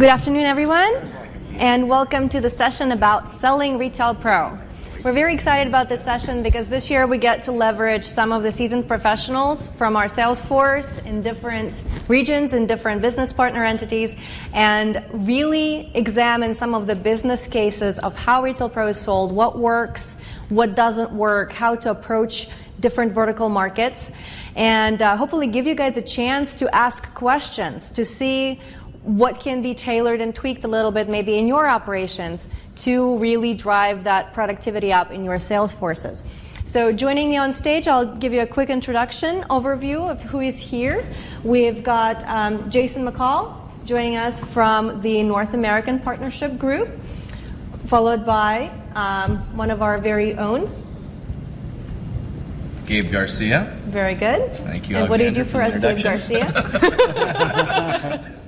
Good afternoon, everyone, and welcome to the session about selling Retail Pro. We're very excited about this session because this year we get to leverage some of the seasoned professionals from our sales force in different regions and different business partner entities and really examine some of the business cases of how Retail Pro is sold, what works, what doesn't work, how to approach different vertical markets, and hopefully give you guys a chance to ask questions to see what can be tailored and tweaked a little bit maybe in your operations to really drive that productivity up in your sales forces. So joining me on stage, I'll give you a quick introduction overview of who is here. We've got Jason McCall joining us from the North American Partnership Group, followed by one of our very own, Gabe Garcia. Very good. Thank you, And what do you do Alexander, for the us, Gabe introduction. Garcia?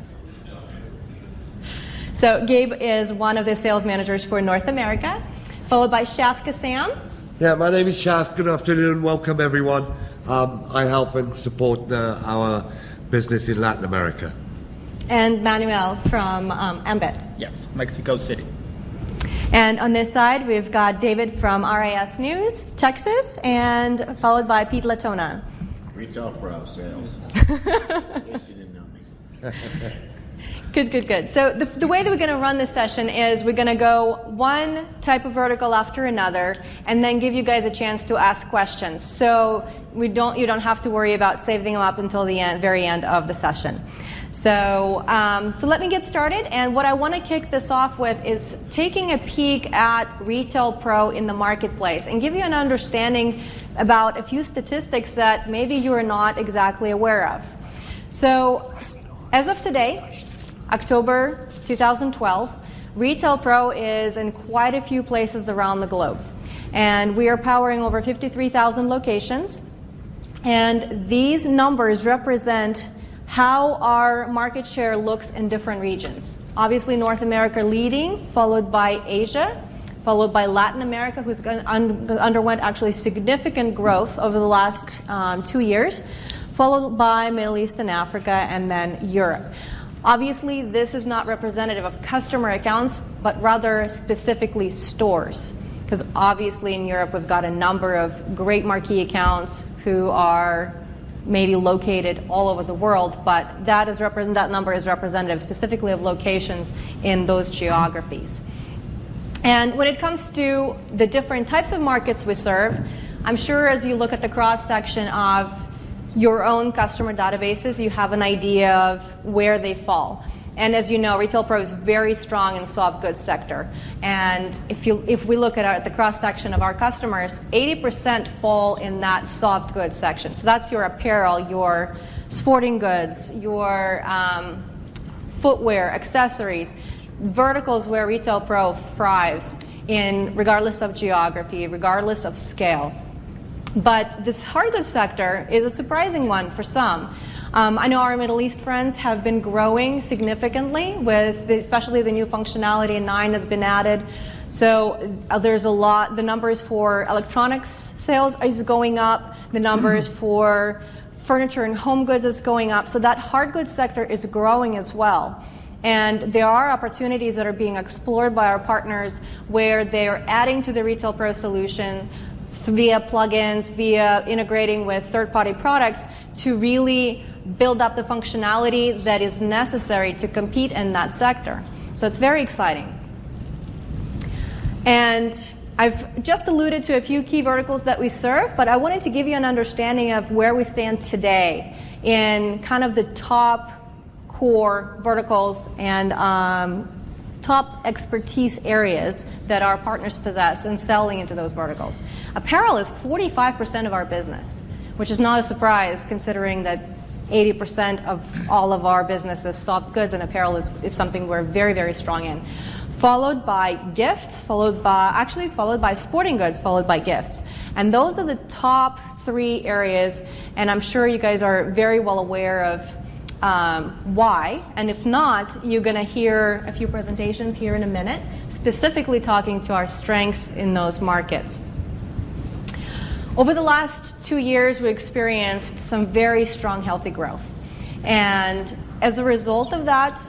So Gabe is one of the sales managers for North America, followed by Shafka Sam. Yeah, my name is Shaf. Good afternoon. Welcome, everyone. I help and support our business in Latin America. And Manuel from Ambit. Yes, Mexico City. And on this side, we've got David from RIS News, Texas, and followed by Pete Latona. Retail Pro sales. In case you didn't know me. Good. So the way that we're going to run this session is we're going to go one type of vertical after another and then give you guys a chance to ask questions. So you don't have to worry about saving them up until the very end of the session. So let me get started. And what I want to kick this off with is taking a peek at Retail Pro in the marketplace and give you an understanding about a few statistics that maybe you are not exactly aware of. So as of today, October 2012, Retail Pro is in quite a few places around the globe. And we are powering over 53,000 locations. And these numbers represent how our market share looks in different regions. Obviously, North America leading, followed by Asia, followed by Latin America, who's underwent actually significant growth over the last 2 years, followed by Middle East and Africa, and then Europe. Obviously, this is not representative of customer accounts, but rather specifically stores. Because obviously in Europe, we've got a number of great marquee accounts who are maybe located all over the world, but that number is representative specifically of locations in those geographies. And when it comes to the different types of markets we serve, I'm sure as you look at the cross-section of your own customer databases, you have an idea of where they fall. And as you know, Retail Pro is very strong in soft goods sector. And if we look at the cross-section of our customers, 80% fall in that soft goods section. So that's your apparel, your sporting goods, your footwear, accessories, verticals where Retail Pro thrives in regardless of geography, regardless of scale. But this hard goods sector is a surprising one for some. I know our Middle East friends have been growing significantly with especially the new functionality in 9 that's been added. So there's a lot. The numbers for electronics sales is going up. The numbers for furniture and home goods is going up. So that hard goods sector is growing as well. And there are opportunities that are being explored by our partners where they are adding to the Retail Pro solution via plugins, via integrating with third-party products to really build up the functionality that is necessary to compete in that sector. So it's very exciting. And I've just alluded to a few key verticals that we serve, but I wanted to give you an understanding of where we stand today in kind of the top core verticals and top expertise areas that our partners possess in selling into those verticals. Apparel is 45% of our business, which is not a surprise considering that 80% of all of our business is soft goods, and apparel is something we're very, very strong in. Followed by gifts, followed by sporting goods, followed by gifts. And those are the top 3 areas, and I'm sure you guys are very well aware of why, and if not, you're going to hear a few presentations here in a minute, specifically talking to our strengths in those markets. Over the last 2 years, we experienced some very strong, healthy growth. And as a result of that,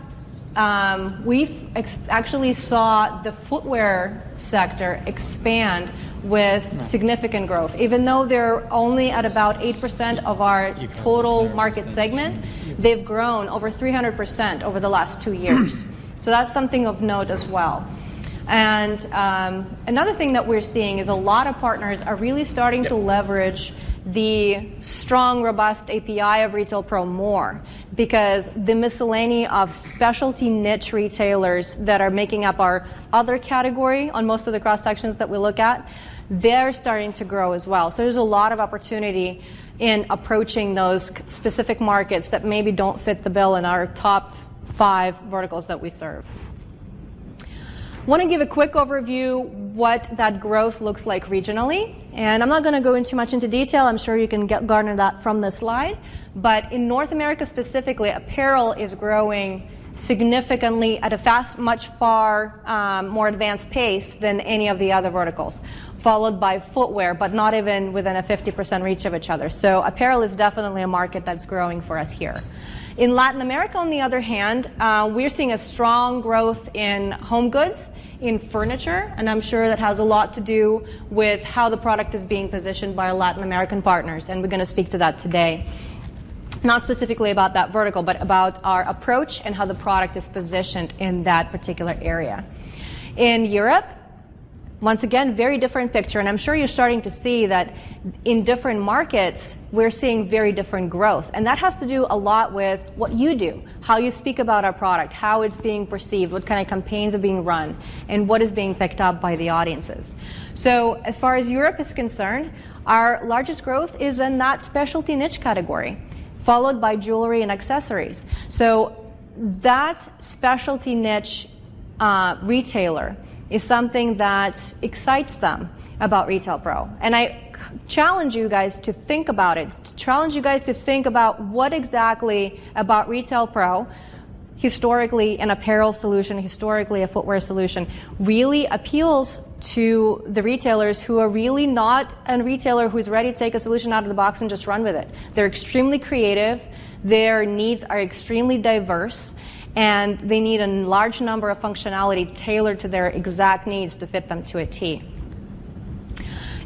we've actually saw the footwear sector expand with significant growth. Even though they're only at about 8% of our total market segment, they've grown over 300% over the last 2 years. So that's something of note as well. And another thing that we're seeing is a lot of partners are really starting to leverage the strong, robust API of Retail Pro more, because the miscellany of specialty niche retailers that are making up our other category on most of the cross sections that we look at, they're starting to grow as well. So there's a lot of opportunity in approaching those specific markets that maybe don't fit the bill in our top 5 verticals that we serve. I want to give a quick overview what that growth looks like regionally. And I'm not going to go into much into detail. I'm sure you can garner that from the slide. But in North America specifically, apparel is growing significantly at a much far more advanced pace than any of the other verticals, followed by footwear, but not even within a 50% reach of each other. So apparel is definitely a market that's growing for us here. In Latin America, on the other hand, we're seeing a strong growth in home goods, in furniture, and I'm sure that has a lot to do with how the product is being positioned by our Latin American partners, and we're going to speak to that today. Not specifically about that vertical, but about our approach and how the product is positioned in that particular area. In Europe, once again, very different picture, and I'm sure you're starting to see that in different markets, we're seeing very different growth. And that has to do a lot with what you do, how you speak about our product, how it's being perceived, what kind of campaigns are being run, and what is being picked up by the audiences. So as far as Europe is concerned, our largest growth is in that specialty niche category, followed by jewelry and accessories. So that specialty niche retailer is something that excites them about Retail Pro. And I challenge you guys to think about it, challenge you guys to think about what exactly about Retail Pro, historically an apparel solution, historically a footwear solution, really appeals to the retailers who are really not a retailer who's ready to take a solution out of the box and just run with it. They're extremely creative, their needs are extremely diverse, and they need a large number of functionality tailored to their exact needs to fit them to a T.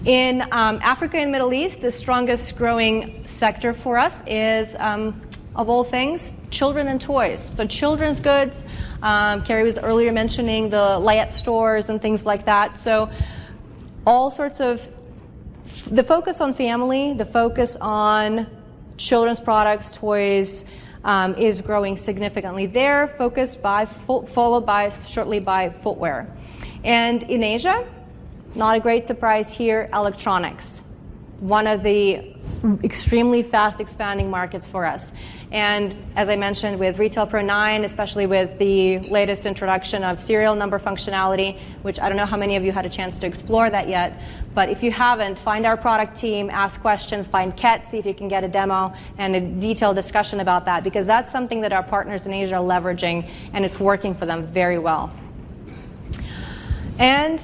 In Africa and Middle East, the strongest growing sector for us is, of all things, children and toys. So children's goods, Carrie was earlier mentioning the Layette stores and things like that. So all sorts of, the focus on family, the focus on children's products, toys, is growing significantly there, followed by shortly by footwear. And in Asia, not a great surprise here, electronics, one of the extremely fast expanding markets for us. And as I mentioned, with Retail Pro 9, especially with the latest introduction of serial number functionality, which I don't know how many of you had a chance to explore that yet, but if you haven't, find our product team, ask questions, find Ket, see if you can get a demo and a detailed discussion about that, because that's something that our partners in Asia are leveraging, and it's working for them very well. And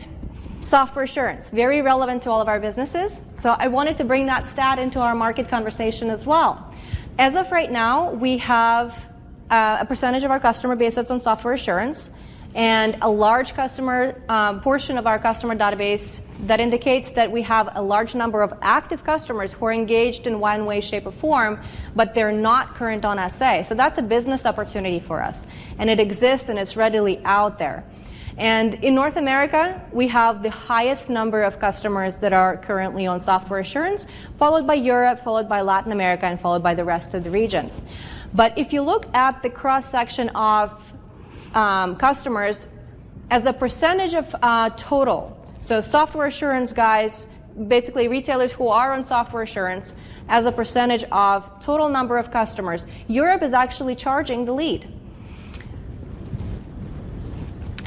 software assurance, very relevant to all of our businesses. So I wanted to bring that stat into our market conversation as well. As of right now, we have a percentage of our customer base that's on software assurance, and a large customer portion of our customer database that indicates that we have a large number of active customers who are engaged in one way, shape, or form, but they're not current on SA. So that's a business opportunity for us, and it exists and it's readily out there. And in North America, we have the highest number of customers that are currently on software assurance, followed by Europe, followed by Latin America, and followed by the rest of the regions. But if you look at the cross-section of customers as a percentage of total, so software assurance guys, basically retailers who are on software assurance, as a percentage of total number of customers, Europe is actually charging the lead.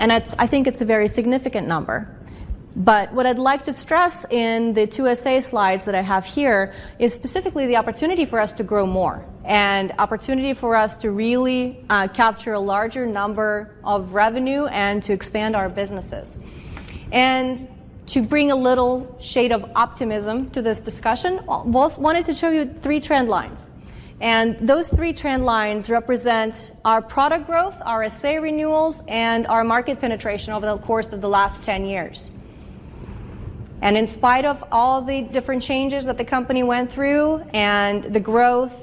And I think it's a very significant number. But what I'd like to stress in the 2SA slides that I have here is specifically the opportunity for us to grow more, and opportunity for us to really capture a larger number of revenue and to expand our businesses. And to bring a little shade of optimism to this discussion, wanted to show you 3 trend lines. And those three trend lines represent our product growth, our SA renewals, and our market penetration over the course of the last 10 years. And in spite of all the different changes that the company went through and the growth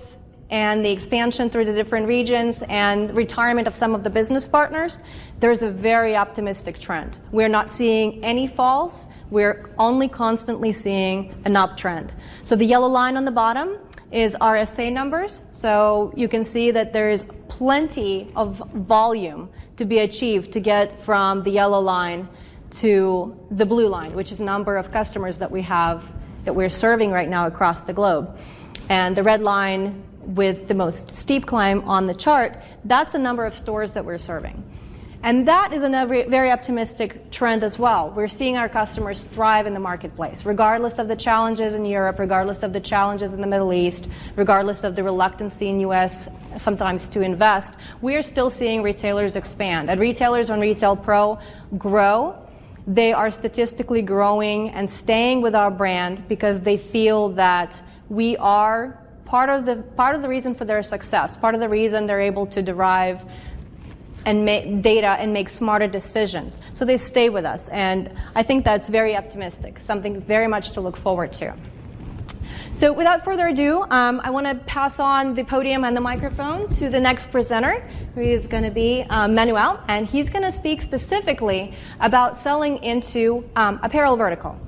and the expansion through the different regions and retirement of some of the business partners, there's a very optimistic trend. We're not seeing any falls. We're only constantly seeing an uptrend. So the yellow line on the bottom is our SA numbers. So you can see that there is plenty of volume to be achieved to get from the yellow line to the blue line, which is the number of customers that we have, that we're serving right now across the globe. And the red line with the most steep climb on the chart, that's the number of stores that we're serving. And that is a very optimistic trend as well. We're seeing our customers thrive in the marketplace, regardless of the challenges in Europe, regardless of the challenges in the Middle East, regardless of the reluctance in US sometimes to invest. We are still seeing retailers expand. And retailers on Retail Pro grow. They are statistically growing and staying with our brand because they feel that we are part of the reason for their success, part of the reason they're able to derive and make data and make smarter decisions. So they stay with us, and I think that's very optimistic, something very much to look forward to. So without further ado, I want to pass on the podium and the microphone to the next presenter, who is going to be Manuel, and he's going to speak specifically about selling into apparel vertical.